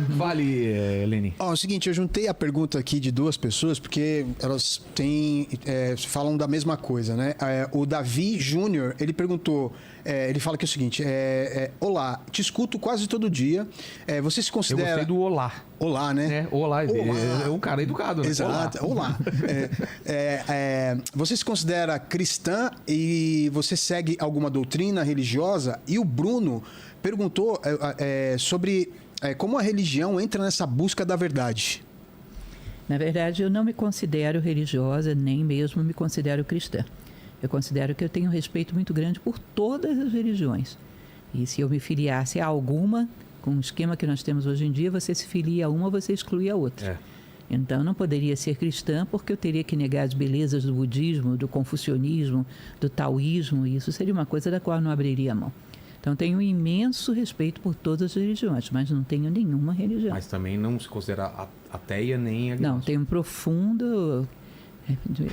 Vale, Leni. É o seguinte, eu juntei a pergunta aqui de duas pessoas, porque elas falam da mesma coisa, né? O Davi Júnior, ele perguntou, ele fala que é o seguinte, olá, te escuto quase todo dia, você se considera... Eu gostei do olá. Olá, né? Olá. É um cara educado, né? Exato, olá. Você se considera cristã e você segue alguma doutrina religiosa? E o Bruno perguntou sobre como a religião entra nessa busca da verdade. Na verdade, eu não me considero religiosa, nem mesmo me considero cristã. Eu considero que eu tenho um respeito muito grande por todas as religiões. E se eu me filiasse a alguma, com o esquema que nós temos hoje em dia, você se filia a uma, você exclui a outra. Então, eu não poderia ser cristã porque eu teria que negar as belezas do budismo, do confucionismo, do taoísmo, e isso seria uma coisa da qual eu não abriria a mão. Então, tenho um imenso respeito por todas as religiões, mas não tenho nenhuma religião. Mas também não se considera ateia nem agnóstica. Não, tenho um profundo,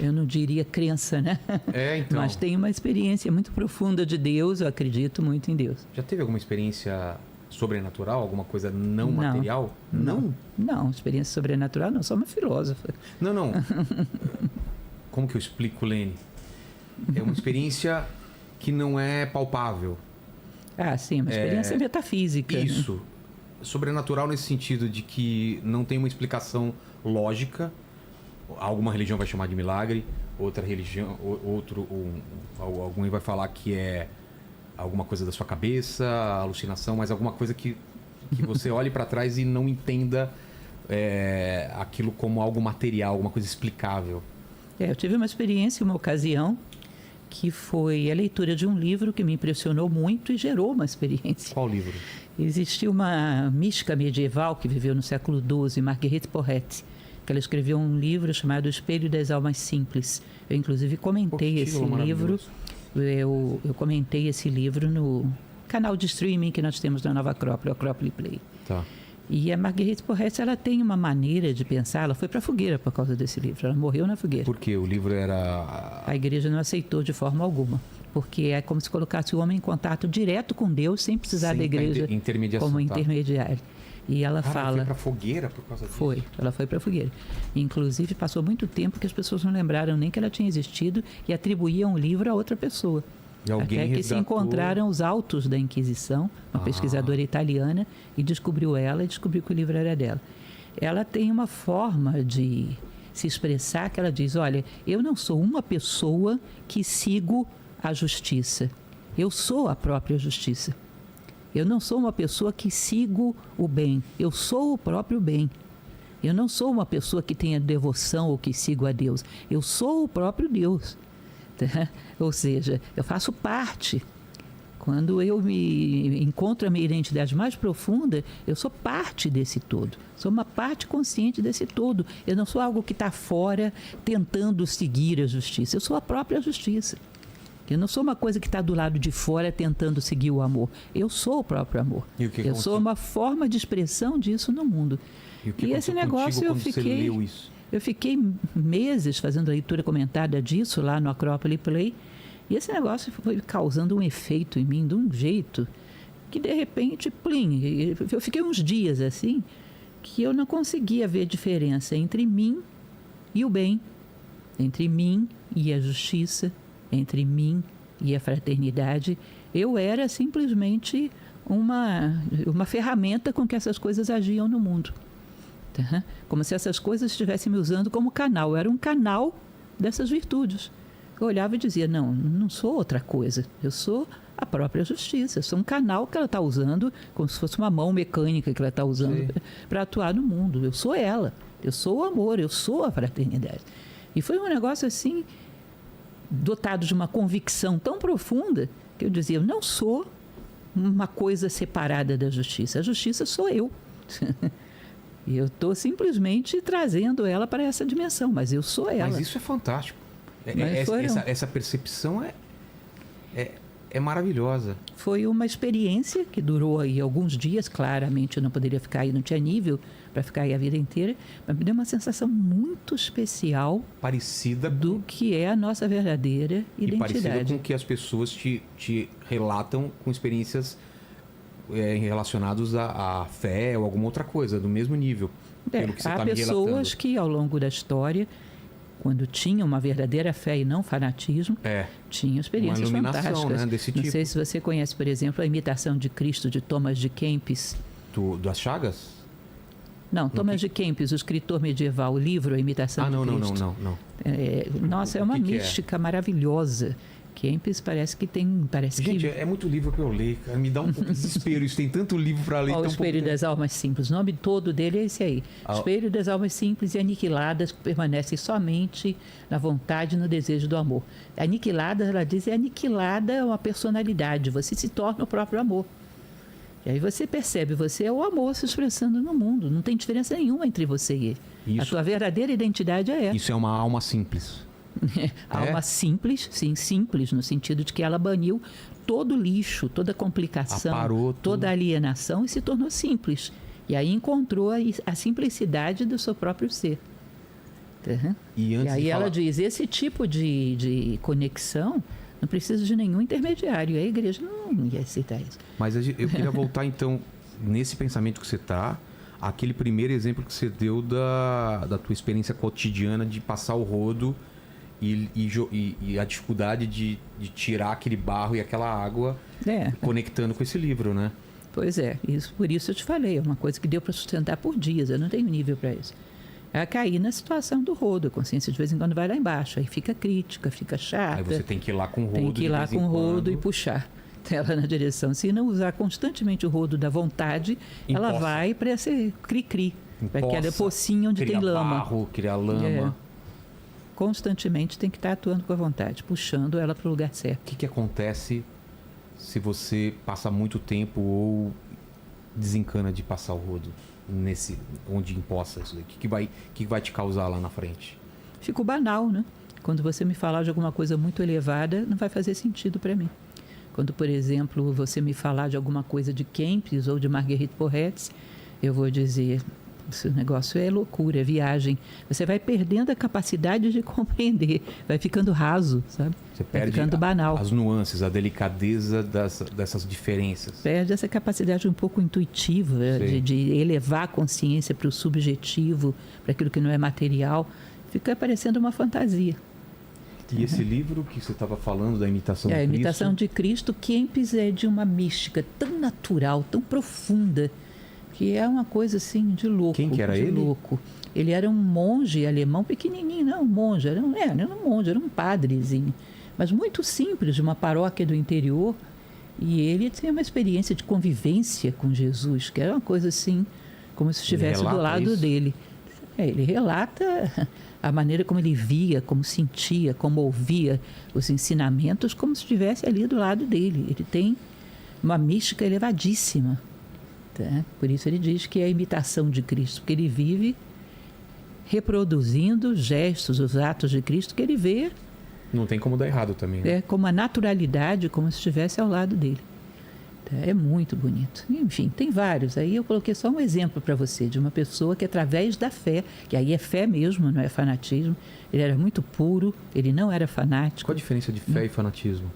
eu não diria crença, né? Então. Mas tenho uma experiência muito profunda de Deus, eu acredito muito em Deus. Já teve alguma experiência sobrenatural, alguma coisa não material? Não, experiência sobrenatural não, sou uma filósofa. Não. Como que eu explico, Leni? É uma experiência que não é palpável. Sim, uma experiência metafísica. Isso. Sobrenatural nesse sentido de que não tem uma explicação lógica. Alguma religião vai chamar de milagre, outra religião, alguém vai falar que é alguma coisa da sua cabeça, alucinação, mas alguma coisa que você olhe para trás e não entenda aquilo como algo material, alguma coisa explicável. Eu tive uma experiência, uma ocasião, que foi a leitura de um livro que me impressionou muito e gerou uma experiência. Qual livro? Existia uma mística medieval que viveu no século XII, Marguerite Porete, que ela escreveu um livro chamado O Espelho das Almas Simples. Eu, inclusive, comentei esse livro. Eu comentei esse livro no canal de streaming que nós temos na Nova Acrópole, Acrópole Play. Tá. E a Marguerite Porete, ela tem uma maneira de pensar, ela foi para a fogueira por causa desse livro, ela morreu na fogueira. Por quê? O livro era... A igreja não aceitou de forma alguma, porque é como se colocasse o homem em contato direto com Deus, sem precisar da igreja como intermediário. E ela fala... Ela foi para a fogueira por causa disso? Foi, ela foi para a fogueira. Inclusive, passou muito tempo que as pessoas não lembraram nem que ela tinha existido e atribuíam o livro a outra pessoa. Até que se encontraram os autos da Inquisição, uma pesquisadora italiana, e descobriu ela e descobriu que o livro era dela. Ela tem uma forma de se expressar que ela diz, olha, eu não sou uma pessoa que sigo a justiça. Eu sou a própria justiça. Eu não sou uma pessoa que sigo o bem. Eu sou o próprio bem. Eu não sou uma pessoa que tenha devoção ou que sigo a Deus. Eu sou o próprio Deus. Ou seja, eu faço parte. Quando eu me encontro a minha identidade mais profunda, eu sou parte desse todo. Sou uma parte consciente desse todo. Eu não sou algo que está fora tentando seguir a justiça. Eu sou a própria justiça. Eu não sou uma coisa que está do lado de fora tentando seguir o amor. Eu sou o próprio amor. Eu sou uma forma de expressão disso no mundo. E esse negócio eu fiquei meses fazendo a leitura comentada disso lá no Acrópole Play. E esse negócio foi causando um efeito em mim de um jeito que, de repente, plim, eu fiquei uns dias assim, que eu não conseguia ver diferença entre mim e o bem, entre mim e a justiça, entre mim e a fraternidade. Eu era simplesmente uma ferramenta com que essas coisas agiam no mundo. Tá? Como se essas coisas estivessem me usando como canal. Eu era um canal dessas virtudes. Eu olhava e dizia, não sou outra coisa. Eu sou a própria justiça. Eu sou um canal que ela está usando, como se fosse uma mão mecânica que ela está usando para atuar no mundo. Eu sou ela. Eu sou o amor. Eu sou a fraternidade. E foi um negócio assim, dotado de uma convicção tão profunda, que eu dizia, eu não sou uma coisa separada da justiça. A justiça sou eu. E eu estou simplesmente trazendo ela para essa dimensão, mas eu sou ela. Mas isso é fantástico. Essa percepção é maravilhosa. Foi uma experiência que durou aí alguns dias, claramente eu não poderia ficar aí, não tinha nível para ficar aí a vida inteira, mas me deu uma sensação muito especial, parecida do que é a nossa verdadeira identidade. E parecida com que as pessoas te relatam com experiências relacionados à fé ou alguma outra coisa, do mesmo nível. Pelo que você há tá me pessoas relatando. que, ao longo da história, quando tinham uma verdadeira fé e não fanatismo, tinham experiências uma iluminação, fantásticas. né, desse Não tipo. sei se você conhece, por exemplo, a Imitação de Cristo de Thomas de Kempis. Das Chagas? Não, Thomas de Kempis, o escritor medieval, o livro A Imitação de Cristo. Não. Nossa, é uma mística maravilhosa. Kempis parece que tem... Gente, é muito livro para eu ler, cara. Me dá um pouco de desespero. Isso tem tanto livro para ler. O Espelho das Almas Simples. O nome todo dele é esse aí. Espelho das Almas Simples e Aniquiladas, que permanecem somente na vontade e no desejo do amor. Aniquiladas, ela diz, é aniquilada uma personalidade. Você se torna o próprio amor. E aí você percebe, você é o amor se expressando no mundo. Não tem diferença nenhuma entre você e ele. A tua verdadeira identidade é essa. Isso é uma alma simples. Alma simples, sim, simples, no sentido de que ela baniu todo o lixo, toda a complicação, toda a alienação e se tornou simples. E aí encontrou a simplicidade do seu próprio ser. Uhum. E aí ela diz, esse tipo de conexão não precisa de nenhum intermediário. A igreja não ia aceitar isso. Mas eu queria voltar, então, nesse pensamento que você está, aquele primeiro exemplo que você deu da tua experiência cotidiana de passar o rodo e a dificuldade de tirar aquele barro e aquela água conectando com esse livro, né? Pois é, por isso eu te falei, é uma coisa que deu para sustentar por dias, eu não tenho nível para isso. É cair na situação do rodo, a consciência de vez em quando vai lá embaixo, aí fica crítica, fica chata. Aí você tem que ir lá com o rodo. Tem que ir lá com o rodo e puxar ela na direção. Se não usar constantemente o rodo da vontade, ela vai para esse cri-cri, para aquele pocinho onde tem lama. Barro, criar lama. Constantemente tem que estar atuando com a vontade, puxando ela para o lugar certo. O que acontece se você passa muito tempo ou desencana de passar o rodo onde imposta isso daí? O que vai te causar lá na frente? Fico banal, né? Quando você me falar de alguma coisa muito elevada, não vai fazer sentido para mim. Quando, por exemplo, você me falar de alguma coisa de Kempis ou de Marguerite Porete, eu vou dizer... Esse negócio é loucura, é viagem. Você vai perdendo a capacidade de compreender, vai ficando raso, sabe? Você perde vai ficando banal. As nuances, a delicadeza dessas diferenças. Perde essa capacidade um pouco intuitiva de elevar a consciência para o subjetivo, para aquilo que não é material. Fica parecendo uma fantasia. E esse livro que você estava falando, da Imitação de Cristo? A Imitação de Cristo, Kempis é de uma mística tão natural, tão profunda, que é uma coisa assim de louco. Quem que era ele? Louco. Ele era um monge alemão pequenininho, não um monge, era um padrezinho, mas muito simples, de uma paróquia do interior, e ele tem uma experiência de convivência com Jesus, que era uma coisa assim, como se estivesse do lado dele. Ele relata a maneira como ele via, como sentia, como ouvia os ensinamentos, como se estivesse ali do lado dele. Ele tem uma mística elevadíssima. Tá? Por isso ele diz que é a imitação de Cristo, porque ele vive reproduzindo os gestos, os atos de Cristo que ele vê. Não tem como dar errado também, né? Com uma naturalidade, como se estivesse ao lado dele. Tá? É muito bonito. Enfim, tem vários. Aí eu coloquei só um exemplo para você, de uma pessoa que através da fé, que aí é fé mesmo, não é fanatismo, ele era muito puro, ele não era fanático. Qual a diferença de fé e fanatismo?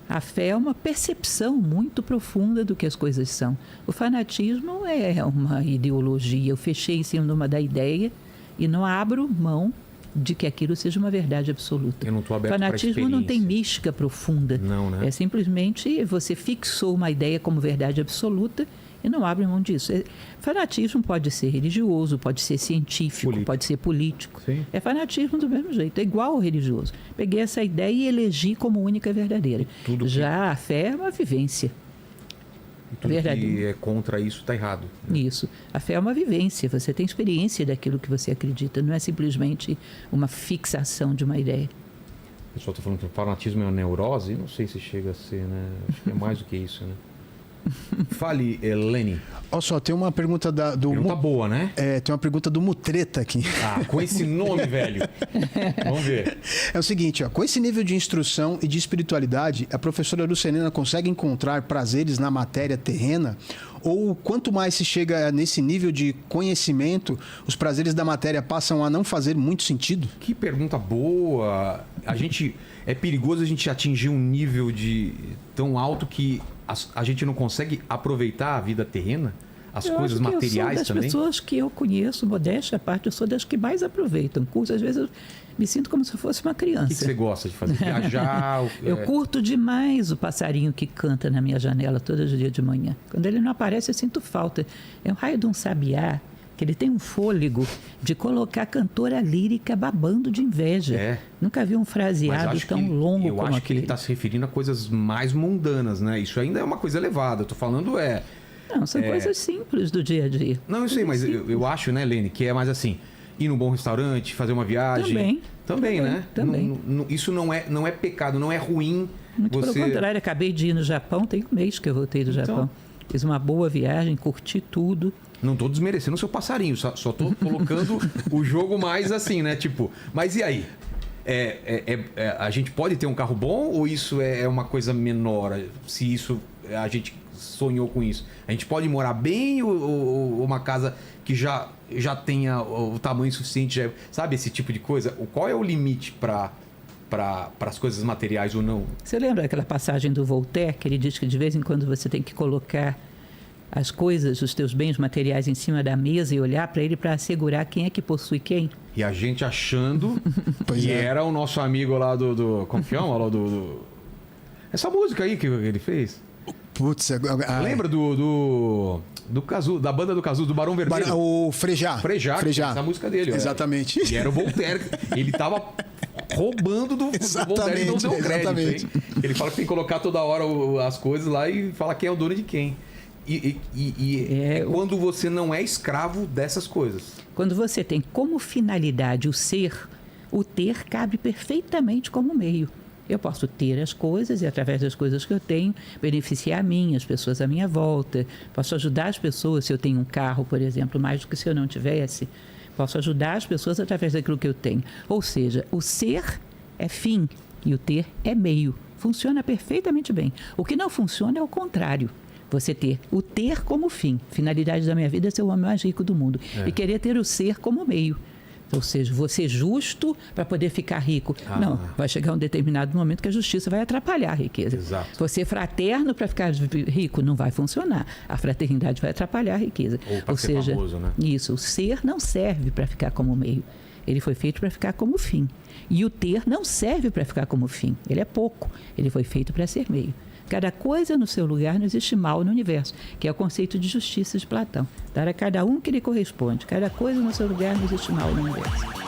A fé é uma percepção muito profunda do que as coisas são. O fanatismo é uma ideologia. Eu fechei em cima da ideia e não abro mão de que aquilo seja uma verdade absoluta. Eu não estou aberto para fanatismo não tem mística profunda. Não, né? É simplesmente você fixou uma ideia como verdade absoluta e não abre mão disso. Fanatismo pode ser religioso, pode ser científico, pode ser político. Sim. É fanatismo do mesmo jeito, é igual ao religioso. Peguei essa ideia e elegi como única e verdadeira. Já a fé é uma vivência. E tudo que é contra isso está errado. Né? Isso. A fé é uma vivência, você tem experiência daquilo que você acredita, não é simplesmente uma fixação de uma ideia. O pessoal está falando que o fanatismo é uma neurose, não sei se chega a ser, né? Acho que é mais do que isso, né? Fale, Eleni. Olha só, tem uma pergunta Pergunta boa, né? Tem uma pergunta do Mutreta aqui. Ah, com esse nome, velho. Vamos ver. É o seguinte, ó, com esse nível de instrução e de espiritualidade, a professora Lucelena consegue encontrar prazeres na matéria terrena? Ou quanto mais se chega nesse nível de conhecimento, os prazeres da matéria passam a não fazer muito sentido? Que pergunta boa. É perigoso a gente atingir um nível tão alto que a gente não consegue aproveitar a vida terrena? As eu coisas acho que materiais eu sou das também? pessoas que eu conheço, modéstia à parte, eu sou das que mais aproveitam curso. Às vezes eu me sinto como se eu fosse uma criança. O que você gosta de fazer? Viajar? Eu curto demais o passarinho que canta na minha janela todo dia de manhã. Quando ele não aparece, eu sinto falta. É um raio de um sabiá, que ele tem um fôlego de colocar cantora lírica babando de inveja. É. Nunca vi um fraseado tão longo eu como acho aquele. que ele está se referindo a coisas mais mundanas, né? Isso ainda é uma coisa elevada. Eu tô falando Não, são coisas simples do dia a dia. Não, eu sei, mas eu acho, né, Lene, que é mais assim, ir num bom restaurante, fazer uma viagem. Também, né? Também. Isso não é pecado, não é ruim. Muito pelo contrário, acabei de ir no Japão, tem um mês que eu voltei do Japão. Fiz uma boa viagem, curti tudo. Não tô desmerecendo o seu passarinho, só tô colocando o jogo mais assim, né? Tipo, mas e aí? A gente pode ter um carro bom ou isso é uma coisa menor? Se isso a gente sonhou com isso. A gente pode morar bem ou uma casa que já tenha o tamanho suficiente, sabe, esse tipo de coisa? Qual é o limite para as coisas materiais ou não? Você lembra aquela passagem do Voltaire, que ele diz que de vez em quando você tem que colocar as coisas, os teus bens materiais em cima da mesa e olhar para ele para assegurar quem é que possui quem? E a gente achando que era o nosso amigo lá do como que chama? Lá essa música aí que ele fez. Putz, lembra do Cazu, da banda do Cazu, do Barão Vermelho? O Frejá. Frejá. Essa música dele. Exatamente. E era o Voltaire. Ele tava roubando do Voltaire e não deu crédito. Hein? Ele fala que tem que colocar toda hora as coisas lá e fala quem é o dono de quem. Quando você não é escravo dessas coisas. Quando você tem como finalidade o ter cabe perfeitamente como meio. Eu posso ter as coisas e, através das coisas que eu tenho, beneficiar a mim, as pessoas à minha volta. Posso ajudar as pessoas se eu tenho um carro, por exemplo, mais do que se eu não tivesse. Posso ajudar as pessoas através daquilo que eu tenho. Ou seja, o ser é fim e o ter é meio. Funciona perfeitamente bem. O que não funciona é o contrário. Você ter o ter como fim. Finalidade da minha vida é ser o homem mais rico do mundo. E querer ter o ser como meio. Ou seja, você justo para poder ficar rico. Não, vai chegar um determinado momento que a justiça vai atrapalhar a riqueza. Exato. Você fraterno para ficar rico não vai funcionar. A fraternidade vai atrapalhar a riqueza. Ou seja, famoso, né? Isso, o ser não serve para ficar como meio. Ele foi feito para ficar como fim. E o ter não serve para ficar como fim. Ele é pouco. Ele foi feito para ser meio. Cada coisa no seu lugar, não existe mal no universo, que é o conceito de justiça de Platão. Dar a cada um que lhe corresponde. Cada coisa no seu lugar, não existe mal no universo.